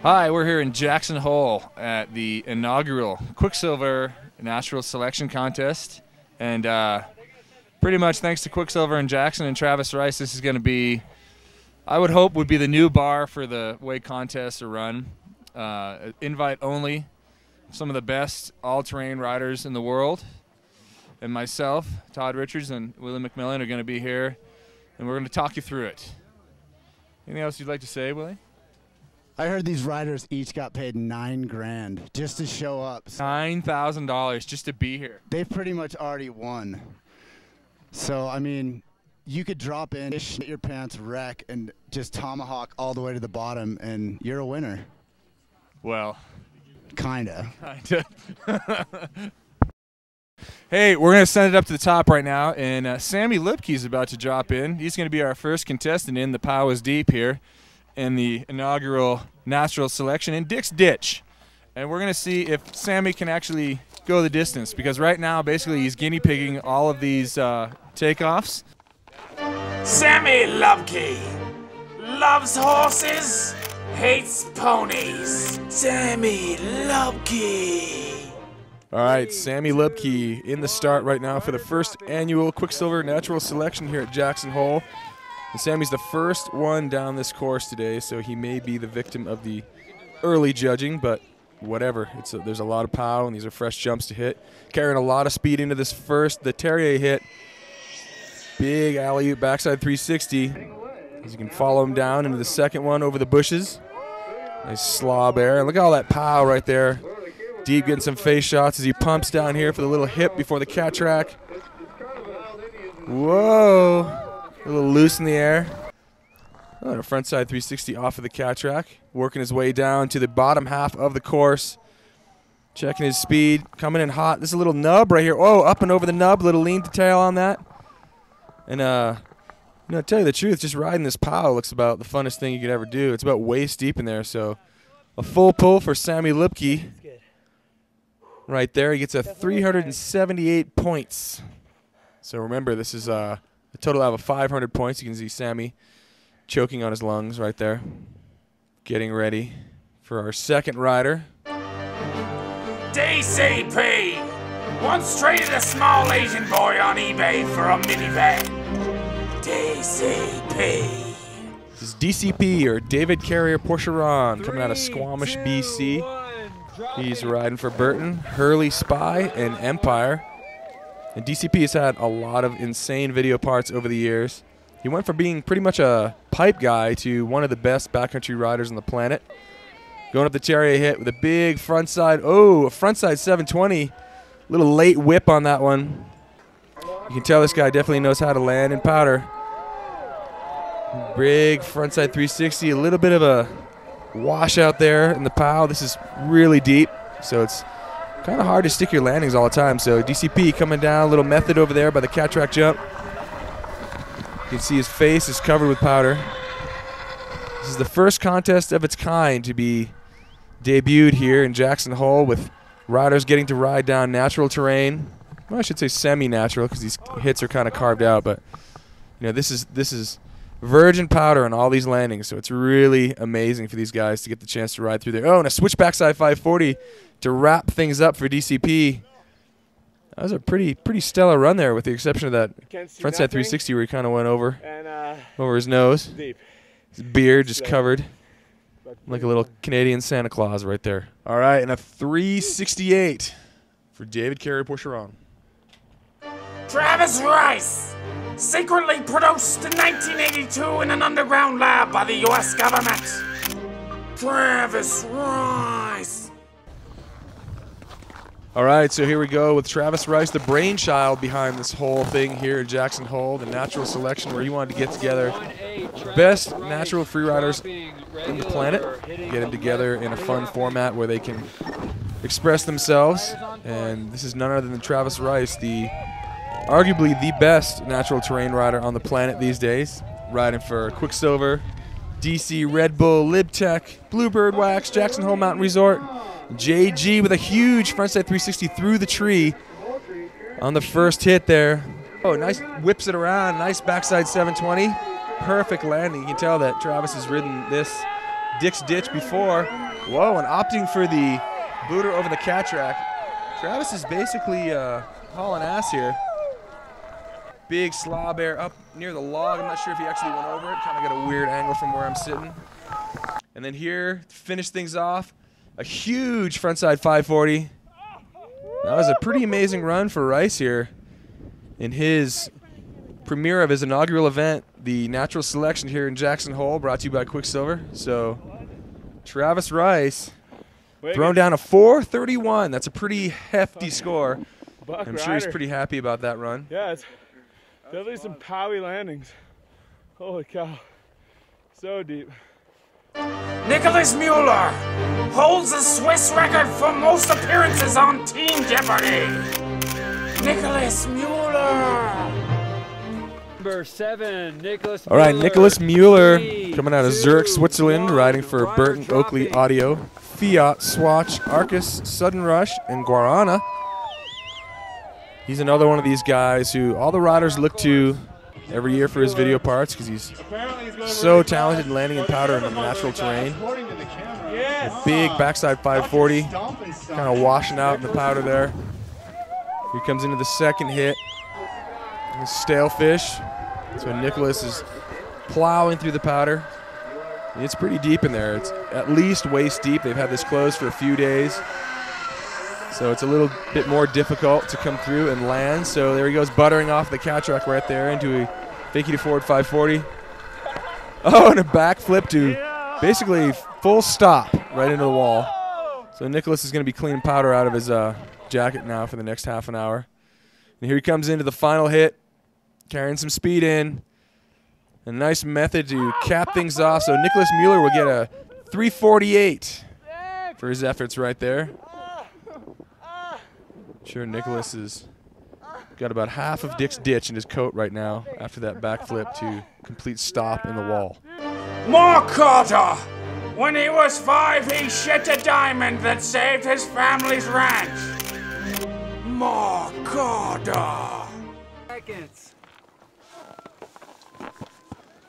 Hi, we're here in Jackson Hole at the inaugural Quicksilver Natural Selection Contest. And pretty much thanks to Quicksilver and Jackson and Travis Rice, this is going to be, I would hope, would be the new bar for the way contests are run. Invite only, some of the best all-terrain riders in the world. And myself, Todd Richards, and Willie McMillan are going to be here, and we're going to talk you through it. Anything else you'd like to say, Willie? I heard these riders each got paid $9 grand just to show up. $9,000 just to be here. They've pretty much already won. So, I mean, you could drop in, shit your pants, wreck, and just tomahawk all the way to the bottom, and you're a winner. Well, Kinda. Hey, we're going to send it up to the top right now, and Sammy Lipke is about to drop in. He's going to be our first contestant in the Pow is Deep here in the inaugural natural selection in Dick's Ditch. And we're going to see if Sammy can actually go the distance, because right now basically he's guinea pigging all of these takeoffs. Sammy Lubke loves horses, hates ponies. Sammy Lubke. All right, Sammy Lipke in the start right now for the first annual Quicksilver Natural Selection here at Jackson Hole. And Sammy's the first one down this course today, so he may be the victim of the early judging, but whatever. There's a lot of pow, and these are fresh jumps to hit. Carrying a lot of speed into this first. The Terrier hit. Big alley-oop backside 360. As you can follow him down into the second one over the bushes. Nice slob air. And look at all that pow right there. Deep getting some face shots as he pumps down here for the little hip before the cat track. Whoa. A little loose in the air. Oh, a frontside 360 off of the cat track. Working his way down to the bottom half of the course. Checking his speed. Coming in hot. This is a little nub right here. Oh, up and over the nub. Little lean to tail on that. And, to tell you the truth, just riding this pow looks about the funnest thing you could ever do. It's about waist deep in there. So a full pull for Sammy Lipke. Right there. He gets a 378 points. So remember, this is a total out of 500 points. You can see Sammy choking on his lungs right there. Getting ready for our second rider. DCP once traded a small Asian boy on eBay for a minivan. DCP. This is DCP, or David Carrier Porcheron, coming out of Squamish, BC. He's riding for Burton, Hurley Spy, and Empire. And DCP has had a lot of insane video parts over the years. He went from being pretty much a pipe guy to one of the best backcountry riders on the planet. Going up the Terrier hit with a big frontside, a frontside 720. Little late whip on that one. You can tell this guy definitely knows how to land in powder. Big frontside 360, a little bit of a wash out there in the pow. This is really deep, so it's kind of hard to stick your landings all the time. So DCP coming down, a little method over there by the cat track jump. You can see his face is covered with powder. This is the first contest of its kind to be debuted here in Jackson Hole, with riders getting to ride down natural terrain. Well, I should say semi-natural, because these hits are kind of carved out, but this is virgin powder on all these landings, so it's really amazing for these guys to get the chance to ride through there. Oh, and a switch backside 540 to wrap things up for DCP. That was a pretty stellar run there, with the exception of that frontside 360 where he kind of went over his nose. Deep. His beard just covered like a little Canadian Santa Claus right there. All right, and a 368 for David Carrier Porcheron. Travis Rice, secretly produced in 1982 in an underground lab by the U.S. government. Travis Rice. All right, so here we go with Travis Rice, the brainchild behind this whole thing here in Jackson Hole, the natural selection where he wanted to get together best natural freeriders in the planet, get them together in a fun format where they can express themselves. And this is none other than Travis Rice, arguably the best natural terrain rider on the planet these days, riding for Quicksilver, DC, Red Bull, LibTech, Bluebird Wax, Jackson Hole Mountain Resort. JG with a huge frontside 360 through the tree on the first hit there. Oh, nice, whips it around, nice backside 720. Perfect landing. You can tell that Travis has ridden this Dick's Ditch before. Whoa, and opting for the booter over the cat track. Travis is basically hauling ass here. Big slob air up near the log. I'm not sure if he actually went over it. Kind of got a weird angle from where I'm sitting. And then here, to finish things off, a huge frontside 540. That was a pretty amazing run for Rice here in his premiere of his inaugural event, the natural selection here in Jackson Hole, brought to you by Quicksilver. So Travis Rice thrown down a 4:31. That's a pretty hefty score. I'm sure he's pretty happy about that run. Yeah, it's definitely some powy landings. Holy cow. So deep. Nicholas Mueller holds the Swiss record for most appearances on Team Jeopardy. Nicholas Mueller. Number 7, Nicholas All right, Nicholas Mueller coming out of Zurich, Switzerland, riding for Burton Oakley Audio, Fiat, Swatch, Arcus, Sudden Rush, and Guarana. He's another one of these guys who all the riders look to every year for his video parts because he's so talented in landing in powder in the natural terrain. A big backside 540, kind of washing out in the powder there. He comes into the second hit. Stale fish. So Nicholas is plowing through the powder. It's pretty deep in there. It's at least waist deep. They've had this closed for a few days. So it's a little bit more difficult to come through and land. So there he goes, buttering off the cat track right there into a fakie to forward 540. Oh, and a backflip to basically full stop right into the wall. So Nicholas is going to be cleaning powder out of his jacket now for the next half an hour. And here he comes into the final hit, carrying some speed in. A nice method to cap things off. So Nicholas Mueller will get a 348 for his efforts right there. Sure, Nicholas has got about half of Dick's Ditch in his coat right now after that backflip to complete stop in the wall. Mark Carter. When he was 5, he shit a diamond that saved his family's ranch. Mark Carter. Seconds.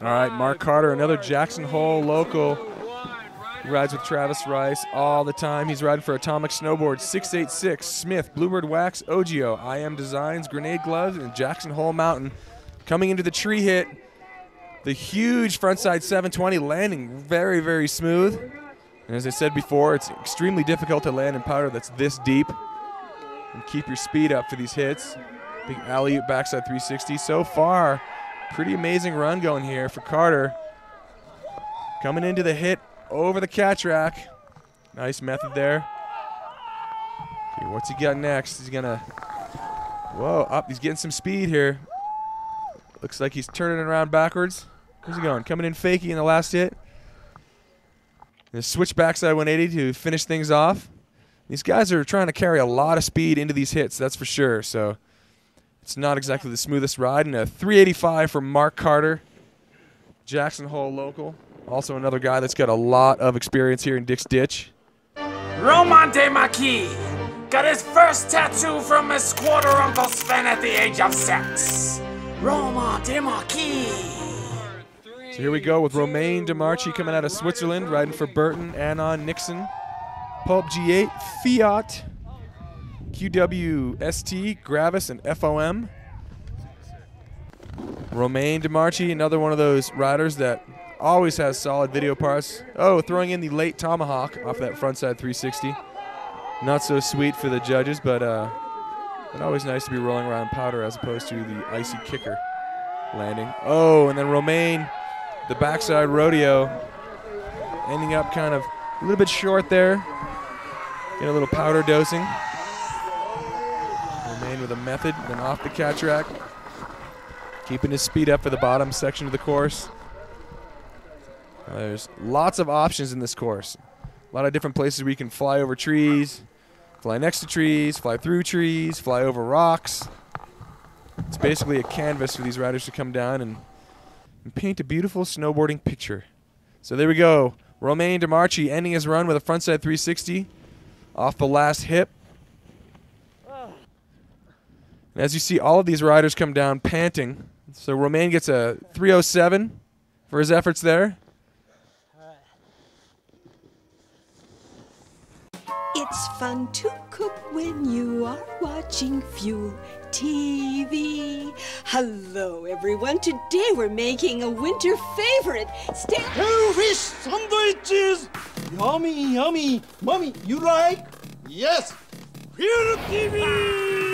All right, Mark Carter, another Jackson Hole local. He rides with Travis Rice all the time. He's riding for Atomic Snowboards, 686, Smith, Bluebird Wax, Ogio, IM Designs, Grenade Gloves, and Jackson Hole Mountain. Coming into the tree hit, the huge frontside 720 landing very, very smooth. And as I said before, it's extremely difficult to land in powder that's this deep. And keep your speed up for these hits. Big alley-oop backside 360. So far, pretty amazing run going here for Carter. Coming into the hit over the cat track. Nice method there. Okay, what's he got next? He's gonna, whoa, up, he's getting some speed here. Looks like he's turning around backwards. Where's he going? Coming in fakey in the last hit. And switch backside 180 to finish things off. These guys are trying to carry a lot of speed into these hits, that's for sure. So it's not exactly the smoothest ride. And a 385 for Mark Carter, Jackson Hole local. Also another guy that's got a lot of experience here in Dick's Ditch. Roman DeMarquis got his first tattoo from his quarter uncle Sven at the age of 6. Roman DeMarquis. So here we go with Romain Demarchi coming out of Switzerland, riding for Burton, Anon, Nixon, Pulp G8, Fiat, QWST, Gravis, and FOM. Romain Demarchi, another one of those riders that always has solid video parts. Oh, throwing in the late tomahawk off that frontside 360. Not so sweet for the judges, but always nice to be rolling around powder as opposed to the icy kicker landing. Oh, and then Romain, the backside rodeo, ending up kind of a little bit short there. Get a little powder dosing. Romain with a method, then off the cat track. Keeping his speed up for the bottom section of the course. There's lots of options in this course. A lot of different places where you can fly over trees, fly next to trees, fly through trees, fly over rocks. It's basically a canvas for these riders to come down and paint a beautiful snowboarding picture. So there we go. Romain Demarchi ending his run with a frontside 360 off the last hip. And as you see, all of these riders come down panting. So Romain gets a 307 for his efforts there. fun to cook when you are watching Fuel TV. Hello, everyone. Today we're making a winter favorite. Fish sandwiches! Yummy, yummy. Mommy, you like? Yes. Fuel TV!